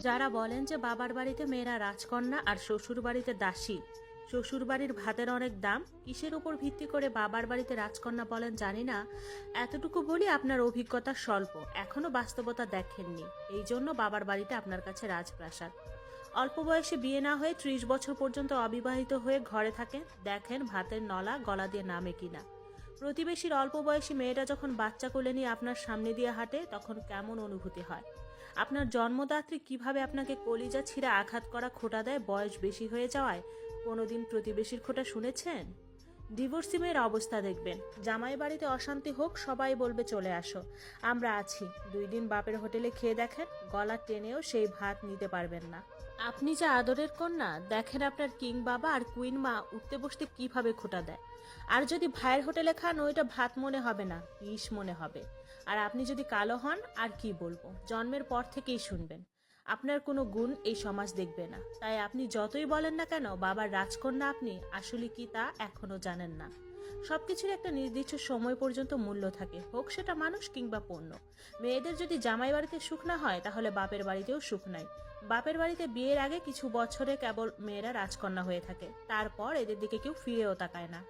যারা বলেন যে বাবার বাড়িতে মেয়েরা রাজকন্যা আর শ্বশুর বাড়িতে দাসী, শ্বশুর বাড়ির ভাতের অনেক দাম, কিসের উপর ভিত্তি করে বাবার বাড়িতে রাজকন্যা বলেন জানি না। এতটুকু বলি, আপনার অভিজ্ঞতা স্বল্প, এখনো বাস্তবতা দেখেননি, এই জন্য বাবার বাড়িতে আপনার কাছে রাজপ্রাসাদ। অল্প বয়সে বিয়ে না হয়ে 30 বছর পর্যন্ত অবিবাহিত হয়ে ঘরে থাকেন, দেখেন ভাতের নলা গলা দিয়ে নামে কিনা। প্রতিবেশীর অল্প বয়সী মেয়েটা যখন বাচ্চা কোলে নিয়ে আপনার সামনে দিয়ে হাঁটে, তখন কেমন অনুভূতি হয়? আপনার জন্মদাত্রী কিভাবে আপনাকে কলিজা ছিঁড়ে আঘাত করা খোঁটা দেয় বয়স বেশি হয়ে যাওয়ায়? কোনোদিন প্রতিবেশীর খোঁটা শুনেছেন? ডিভোর্সি মেয়ের অবস্থা দেখবেন, জামাই বাড়িতে অশান্তি হোক সবাই বলবে চলে আসো, আমরা আছি। 2 দিন বাপের হোটেলে খেয়ে দেখেন, গলা টেনেও সেই ভাত নিতে পারবেন না। আপনি যে আদরের কন্যা, দেখেন আপনার কিং বাবা আর কুইন মা উঠতে বসতে কিভাবে খোঁটা দেয়। আর যদি ভাইয়ের হোটেলে খান, ওইটা ভাত মনে হবে না, বিষ মনে হবে। আর আপনি যদি কালো হন, আর কি বলবো, জন্মের পর থেকেই শুনবেন আপনার কোনো গুণ এই সমাজ দেখবে না। তাই আপনি যতই বলেন না কেন বাবার রাজকন্যা আপনি, আসলে কি তা এখনো জানেন না। সবকিছুর একটা নির্দিষ্ট সময় পর্যন্ত মূল্য থাকে, হোক সেটা মানুষ কিংবা পণ্য। মেয়েদের যদি জামাই বাড়িতে সুখ না হয়, তাহলে বাপের বাড়িতেও সুখ নাই। বাপের বাড়িতে বিয়ের আগে কিছু বছরে কেবল মেয়েরা রাজকন্যা হয়ে থাকে, তারপর এদের দিকে কেউ ফিরেও তাকায় না।